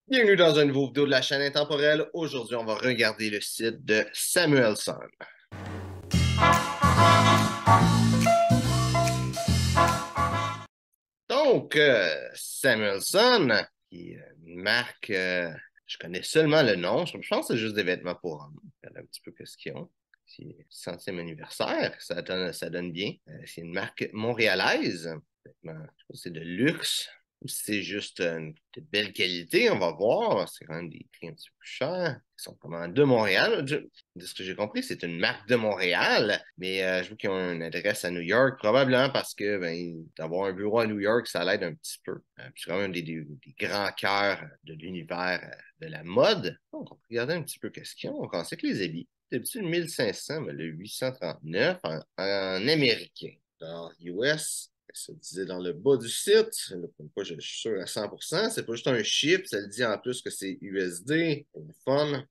Bienvenue dans un nouveau vidéo de la chaîne intemporelle. Aujourd'hui, on va regarder le site de Samuelson. Donc, Samuelson, qui est une marque, je connais seulement le nom. Je pense que c'est juste des vêtements pour hommes. Regarde un petit peu ce qu'ils ont. C'est le centième anniversaire, ça donne bien. C'est une marque montréalaise. Vêtements, je sais pas si c'est de luxe ou si c'est juste de belle qualité. On va voir. C'est quand même des prix un petit peu plus chers. Ils sont comment de Montréal. De ce que j'ai compris, c'est une marque de Montréal, mais je vois qu'ils ont une adresse à New York, probablement parce que d'avoir un bureau à New York, ça l'aide un petit peu. Puis c'est quand même des grands cœurs de l'univers de la mode. Donc, on peut regarder un petit peu qu'est-ce qu'ils ont. On pensait que les habits, d'habitude 1500, mais le 839 en américain. Dans US, ça disait dans le bas du site. Là, pour une fois, je suis sûr à 100%. C'est pas juste un chiffre, ça le dit en plus que c'est USD. Téléphone,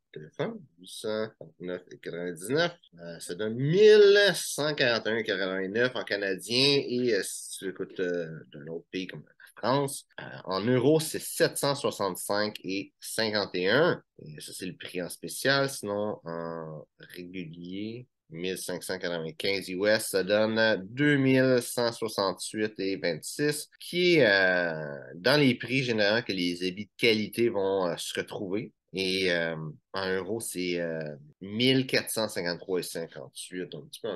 839,99. Ça donne 1141,89 en canadien. Et si tu écoutes d'un autre pays comme la France, en euros, c'est 765,51. Et ça, c'est le prix en spécial. Sinon, en régulier, 1595 US, ça donne 2168,26, qui est dans les prix généralement que les habits de qualité vont se retrouver. Et en euros, c'est 1453,58, un petit peu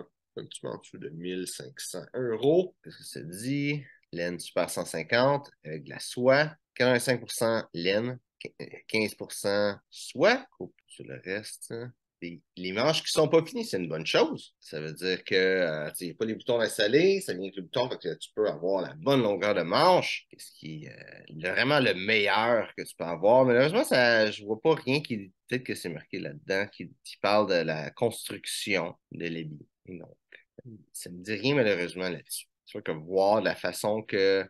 en dessous de 1500 euros. Qu'est-ce que ça dit? Laine Super 150 avec de la soie, 85% laine, 15% soie. Coupe sur le reste. Les manches qui sont pas finies, c'est une bonne chose. Ça veut dire que il n'y a pas les boutons installés, ça vient avec le bouton, fait que tu peux avoir la bonne longueur de manche, ce qui est vraiment le meilleur que tu peux avoir. Malheureusement, je vois pas rien qui, peut-être que c'est marqué là-dedans, qui parle de la construction de l'ébis. Donc, ça me dit rien malheureusement là-dessus. C'est sûr que voir la façon que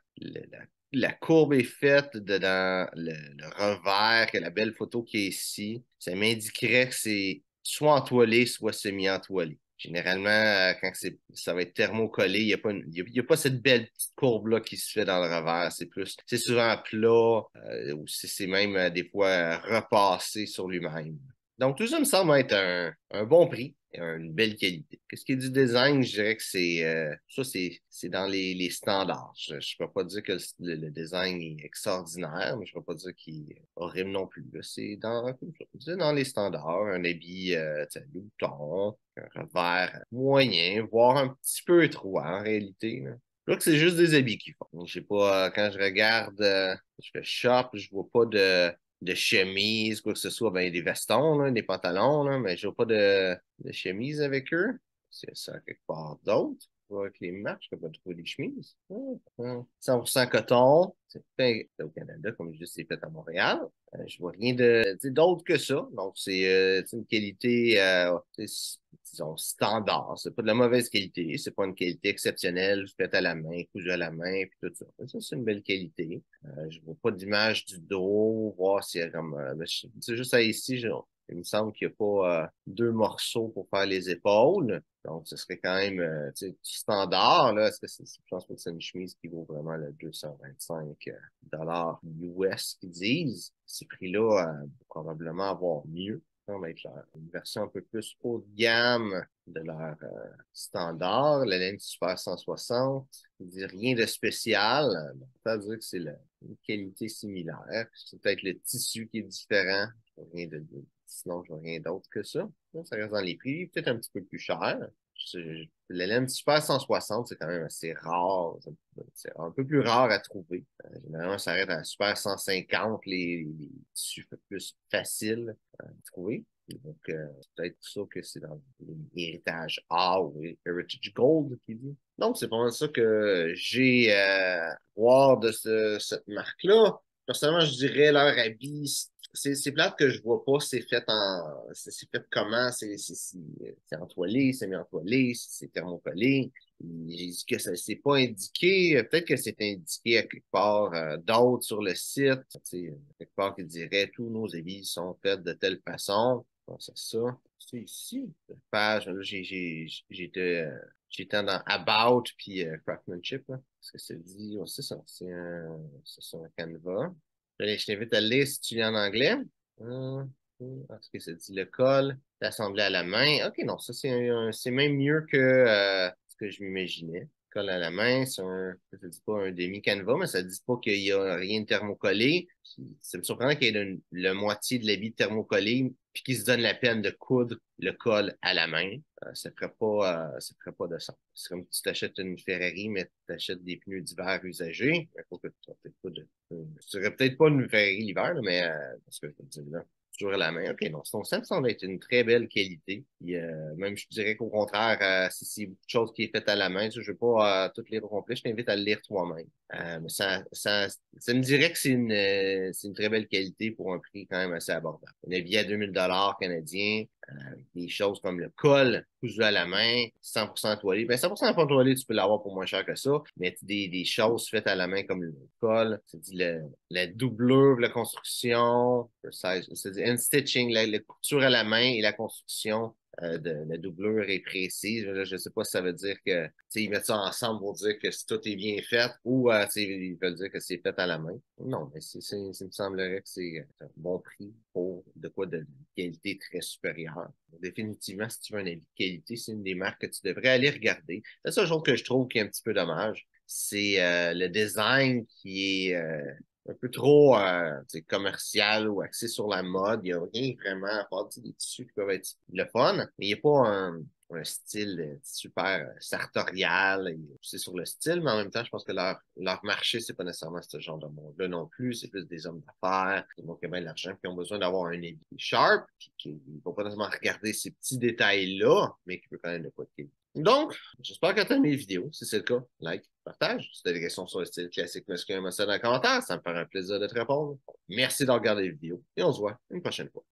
la courbe est faite dans le revers, que la belle photo qui est ici, ça m'indiquerait que c'est soit entoilé, soit semi-entoilé. Généralement, quand ça va être thermocollé, il n'y a pas, il y a pas cette belle petite courbe-là qui se fait dans le revers. C'est souvent plat, ou c'est même des fois repassé sur lui-même. Donc, tout ça me semble être un bon prix et une belle qualité. Qu'est-ce qui est du design? Je dirais que c'est dans les standards. Je ne peux pas dire que le design est extraordinaire, mais je ne peux pas dire qu'il est horrible non plus. C'est dans les standards. Un habit, le bouton, un revers moyen, voire un petit peu étroit en réalité, là. Je vois que c'est juste des habits qu'ils font. Je sais pas, quand je regarde, je fais shop, je vois pas de chemise, quoi que ce soit, ben, des vestons, là, des pantalons, là, mais je vois pas de chemise avec eux. C'est ça quelque part d'autre. Avec les marques, je peux pas trouver des chemises. 100% coton. C'est fait au Canada, comme je dis, c'est fait à Montréal. Je vois rien d'autre que ça. Donc, c'est une qualité, disons, standard. C'est pas de la mauvaise qualité. C'est pas une qualité exceptionnelle, faite à la main, cousue à la main, puis tout ça. Ça, c'est une belle qualité. Je vois pas d'image du dos, voir s'il y a comme, c'est juste ça ici, il me semble qu'il n'y a pas deux morceaux pour faire les épaules. Donc, ce serait quand même standard. Là. Est-ce que je pense pas que c'est une chemise qui vaut vraiment le 225 dollars US qu'ils disent. Ces prix-là, probablement avoir mieux. Ça va être une version un peu plus haut de gamme de leur standard. La ligne Super 160, il dit rien de spécial. On peut dire que c'est une qualité similaire. C'est peut-être le tissu qui est différent. Rien sinon, je vois rien d'autre que ça. Ça reste dans les prix, peut-être un petit peu plus cher. La laine Super 160, c'est quand même assez rare. C'est un peu plus rare à trouver. Généralement, ça arrête à Super 150, les tissus plus faciles à trouver. Donc, c'est peut-être pour ça que c'est dans l'héritage A ou Heritage Gold qui dit. Donc, c'est vraiment ça que j'ai à voir de cette marque-là. Personnellement, je dirais leur habit, c'est plate que je vois pas, c'est fait comment, c'est entoilé, semi-entoilé, c'est thermocollé. J'ai dit que ça c'est pas indiqué, peut-être que c'est indiqué à quelque part d'autre sur le site, tu sais, quelque part qui dirait tous nos habits sont faits de telle façon. Bon, c'est ça. C'est ici, la page, là, j'étais dans About puis Craftsmanship, là. Parce que c'est dit, ouais, c'est ça, c'est un Canva. Je t'invite à le lire si tu lis en anglais. Parce que ça dit le col, l'assemblée à la main. OK, non, ça, c'est même mieux que ce que je m'imaginais. Colle à la main, ça dit pas un demi-canevas, mais ça dit pas qu'il y a rien de thermocollé. Puis, ça me surprend qu'il y ait le moitié de l'habit thermocollé, puis qu'ils se donnent la peine de coudre le col à la main. Ça ferait pas de sens. C'est comme si tu t'achètes une Ferrari, mais tu achètes des pneus d'hiver usagés. Il faut que tu peut-être pas tu serais peut-être pas une Ferrari l'hiver, là, mais parce que je peux te dire là. Toujours à la main. OK, non, ton scène semble être une très belle qualité. Puis, même, je dirais qu'au contraire, si c'est beaucoup de choses qui est faite à la main, je ne veux pas tout lire au complet, je t'invite à le lire toi-même. Mais ça me dirait que c'est une très belle qualité pour un prix quand même assez abordable. Un habillé à 2000 $ canadiens, avec des choses comme le col cousu à la main, 100% toilé. Ben, 100% pas toilé, tu peux l'avoir pour moins cher que ça, mais des choses faites à la main comme le col, c'est dit la doublure, la construction, c'est-à-dire un stitching, la couture à la main et la construction de la doublure est précise. Je ne sais pas si ça veut dire que ils mettent ça ensemble pour dire que si tout est bien fait ou ils veulent dire que c'est fait à la main. Non, mais il me semblerait que c'est un bon prix pour de quoi de qualité très supérieure. Définitivement, si tu veux un avis de qualité, c'est une des marques que tu devrais aller regarder. La seule chose que je trouve qui est un petit peu dommage, c'est le design qui est un peu trop commercial ou axé sur la mode. Il n'y a rien vraiment à part des tissus qui peuvent être le fun, mais il n'y a pas un style super sartorial. C'est sur le style, mais en même temps, je pense que leur marché, c'est pas nécessairement ce genre de monde-là non plus. C'est plus des hommes d'affaires, des gens qui ont bien de l'argent, qui ont besoin d'avoir un habit sharp, puis qui ne vont pas nécessairement regarder ces petits détails-là, mais qui peut quand même de quoi de donc, j'espère que tu as aimé les vidéos. Si c'est le cas, like, partage. Si tu as des questions sur le style classique masculin, mets ça dans les commentaires. Ça me fera un plaisir de te répondre. Merci de regarder les vidéos et on se voit une prochaine fois.